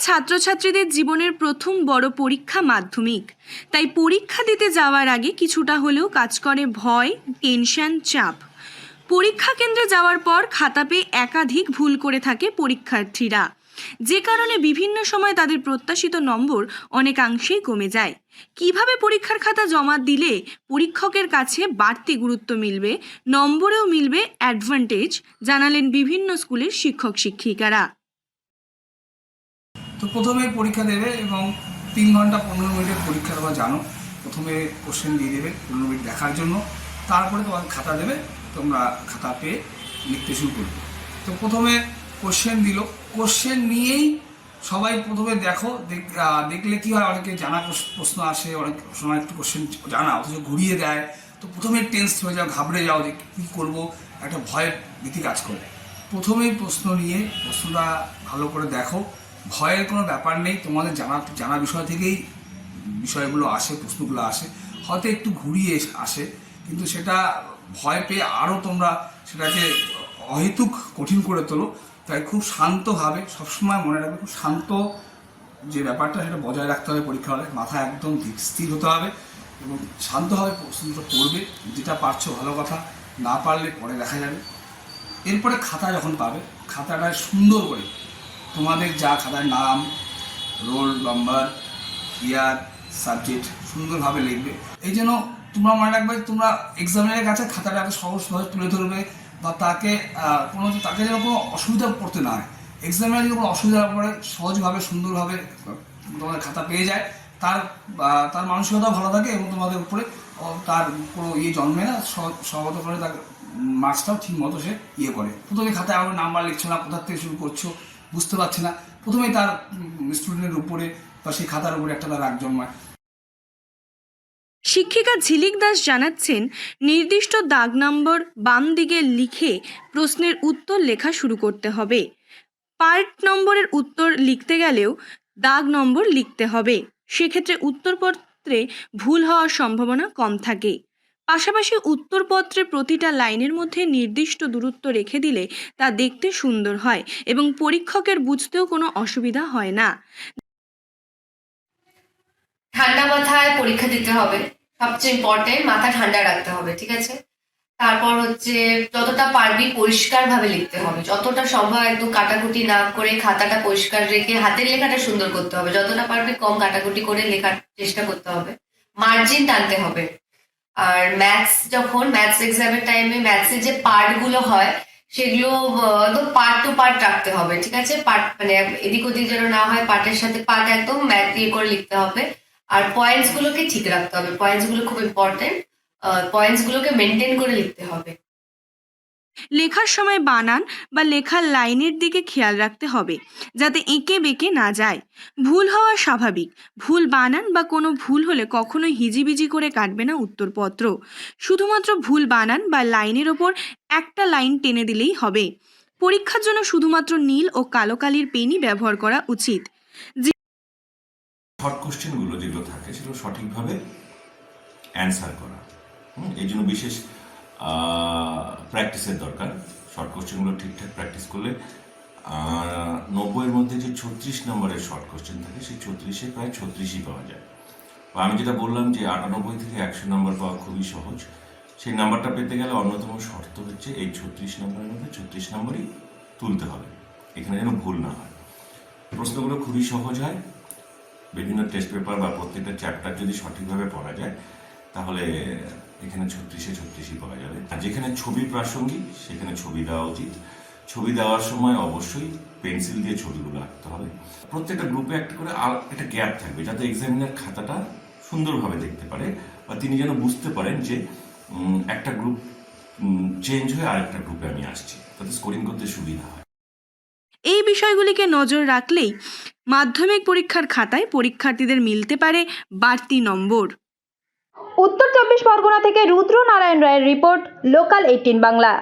ছাত্রছাত্রীদের জীবনের প্রথম বড় পরীক্ষা মাধ্যমিক। তাই পরীক্ষা দিতে যাওয়ার আগে কিছুটা হলেও কাজ করে ভয়, টেনশন, চাপ। পরীক্ষা কেন্দ্রে যাওয়ার পর খাতা পেয়ে একাধিক ভুল করে থাকে পরীক্ষার্থীরা, যে কারণে বিভিন্ন সময় তাদের প্রত্যাশিত নম্বর অনেকাংশেই কমে যায়। কিভাবে পরীক্ষার খাতা জমা দিলে পরীক্ষকের কাছে বাড়তি গুরুত্ব মিলবে, নম্বরেও মিলবে অ্যাডভান্টেজ, জানালেন বিভিন্ন স্কুলের শিক্ষক শিক্ষিকারা। তো প্রথমে পরীক্ষা দেবে এবং 3 ঘন্টা 15 মিনিটের পরীক্ষা তোমরা জানো। প্রথমে কোশ্চেন দিয়ে দেবে 15 মিনিট দেখার জন্য, তারপরে তোমার খাতা দেবে, তোমরা খাতা পেয়ে লিখতে শুরু করবে। তো প্রথমে কোশ্চেন দিল, কোশ্চেন নিয়েই সবাই প্রথমে দেখলে কি হয়, অনেকে জানা প্রশ্ন আসে, অনেক সময় একটু কোশ্চেন জানা অথচ ঘুরিয়ে দেয়। তো প্রথমে টেন্স হয়ে যাও, ঘাবড়ে যাও যে কী করবো, একটা ভয়ের ভীতি কাজ করে। প্রথমেই প্রশ্ন নিয়ে প্রশ্নটা ভালো করে দেখো, ভয়ের কোনো ব্যাপার নেই, তোমাদের জানা বিষয় থেকেই বিষয়গুলো আসে, প্রশ্নগুলো আসে, হয়তো একটু ঘুরিয়ে আসে, কিন্তু সেটা ভয় পেয়ে আরও তোমরা সেটাকে অহেতুক কঠিন করে তোলো। তাই খুব শান্তভাবে, সবসময় মনে রাখবে, খুব শান্ত যে ব্যাপারটা সেটা বজায় রাখতে হবে। পরীক্ষা হলে মাথা একদম স্থির হতে হবে এবং শান্তভাবে প্রশ্নটা পড়বে। যেটা পারছো ভালো কথা, না পারলে পরে দেখা যাবে। এরপরে খাতা যখন পাবে, খাতাটা সুন্দর করে তোমাদের যা খাতার নাম, রোল নাম্বার, ইয়ার, সাবজেক্ট সুন্দরভাবে লিখবে। এই জন্য তোমরা মনে রাখবে, তোমরা এক্সামিনের কাছে খাতাটা এত সহজভাবে তুলে ধরবে বা তাকে যেন কোনো অসুবিধা পড়তে না হয়। এক্সামিনার যদি কোনো অসুবিধা পড়ে, সহজভাবে সুন্দরভাবে তোমাদের খাতা পেয়ে যায়, তার মানসিকতাও ভালো থাকে এবং তোমাদের উপরে তার কোনো জন্মে না, সহগত করে তার মার্কসটাও ঠিক মতো সে করে। প্রথমে খাতায় আবার নাম্বার লিখছো না, কোথার থেকে শুরু করছো বুঝতে পারছি না, প্রথমেই তার স্টুডেন্টের উপরে বা সেই খাতার উপরে একটা তার রাগ জন্মায়। শিক্ষিকা ঝিলিক দাস জানাচ্ছেন, নির্দিষ্ট দাগ নম্বর বাম দিকে লিখে প্রশ্নের উত্তর লেখা শুরু করতে হবে। পার্ট নম্বরের উত্তর লিখতে গেলেও দাগ নম্বর লিখতে হবে, সেক্ষেত্রে উত্তরপত্রে ভুল হওয়ার সম্ভাবনা কম থাকে। পাশাপাশি উত্তরপত্রে প্রতিটা লাইনের মধ্যে নির্দিষ্ট দূরত্ব রেখে দিলে তা দেখতে সুন্দর হয় এবং পরীক্ষকের বুঝতেও কোনো অসুবিধা হয় না। ঠান্ডা মাথায় পরীক্ষা দিতে হবে, সবচেয়ে ইম্পর্টেন্ট, মাথা ঠান্ডা রাখতে হবে, ঠিক আছে। তারপর যতটা পারবি পরিষ্কার ভাবে লিখতে হবে, যতটা সম্ভব একদম কাটাকুটি না করে খাতাটা পরিষ্কার রেখে হাতের লেখাটা সুন্দর করতে হবে, যতটা পারবি কম কাটাকুটি করে লেখার চেষ্টা করতে হবে, মার্জিন টানতে হবে। আর ম্যাথস এক্সামের টাইমে ম্যাথসের যে পার্ট গুলো হয় সেগুলো একদম পার্ট টু পার্ট রাখতে হবে, ঠিক আছে। পার্ট মানে এদিক ওদিক যেন না হয়, পার্টের সাথে পার্ট একদম ম্যাথ করে লিখতে হবে। আর পয়েন্টস গুলোকে ঠিক রাখতে হবে, পয়েন্টস গুলো খুব ইম্পর্টেন্ট, পয়েন্টস গুলোকে মেনটেন করে লিখতে হবে। লেখার সময় বানান বা লেখার লাইনের দিকে খেয়াল রাখতে হবে, যাতে এঁকে বেঁকে না যায়। ভুল হওয়া স্বাভাবিক, ভুল বানান বা কোনো ভুল হলে কখনোই হিজিবিজি করে কাটবে না উত্তরপত্র। শুধুমাত্র ভুল বানান বা লাইনের ওপর একটা লাইন টেনে দিলেই হবে। পরীক্ষার জন্য শুধুমাত্র নীল ও কালো কালির পেনই ব্যবহার করা উচিত। শর্ট কোশ্চেনগুলো যেগুলো থাকে সেগুলো সঠিকভাবে অ্যান্সার করা, এই জন্য বিশেষ প্র্যাকটিসের দরকার। শর্ট কোশ্চেনগুলো ঠিকঠাক প্র্যাকটিস করলে 90-এর মধ্যে যে 36 নম্বরের শর্ট কোশ্চেন থাকে, সেই 34-এ প্রায় 36ই পাওয়া যায়। বা আমি যেটা বললাম যে 98 থেকে 100 নম্বর পাওয়া খুবই সহজ, সেই নাম্বারটা পেতে গেলে অন্যতম শর্ত হচ্ছে এই 36 নম্বরের মধ্যে 36 নম্বরই তুলতে হবে, এখানে যেন ভুল না হয়। প্রশ্নগুলো খুবই সহজ হয়, বিভিন্ন টেস্ট পেপার বা প্রত্যেকটা চ্যাপ্টার যদি সঠিকভাবে পড়া যায় তাহলে এখানে 36-ই পাওয়া যাবে। আর যেখানে ছবি প্রাসঙ্গিক সেখানে ছবি দেওয়া উচিত। ছবি দেওয়ার সময় অবশ্যই পেন্সিল দিয়ে ছবিগুলো আঁকতে হবে। প্রত্যেকটা গ্রুপে একটা করে একটা গ্যাপ থাকবে, যাতে এক্সামিনার খাতাটা সুন্দরভাবে দেখতে পারে বা তিনি যেন বুঝতে পারেন যে একটা গ্রুপ চেঞ্জ হয়ে আরেকটা গ্রুপে আমি আসছি, তাতে স্কোরিং করতে সুবিধা হয়। এই বিষয়গুলিকে নজর রাখলেই মাধ্যমিক পরীক্ষার খাতায় পরীক্ষার্থীদের মিলতে পারে বাড়তি নম্বর। উত্তর 24 পরগনা থেকে রুদ্র নারায়ণ রায়ের রিপোর্ট, লোকাল 18 বাংলা।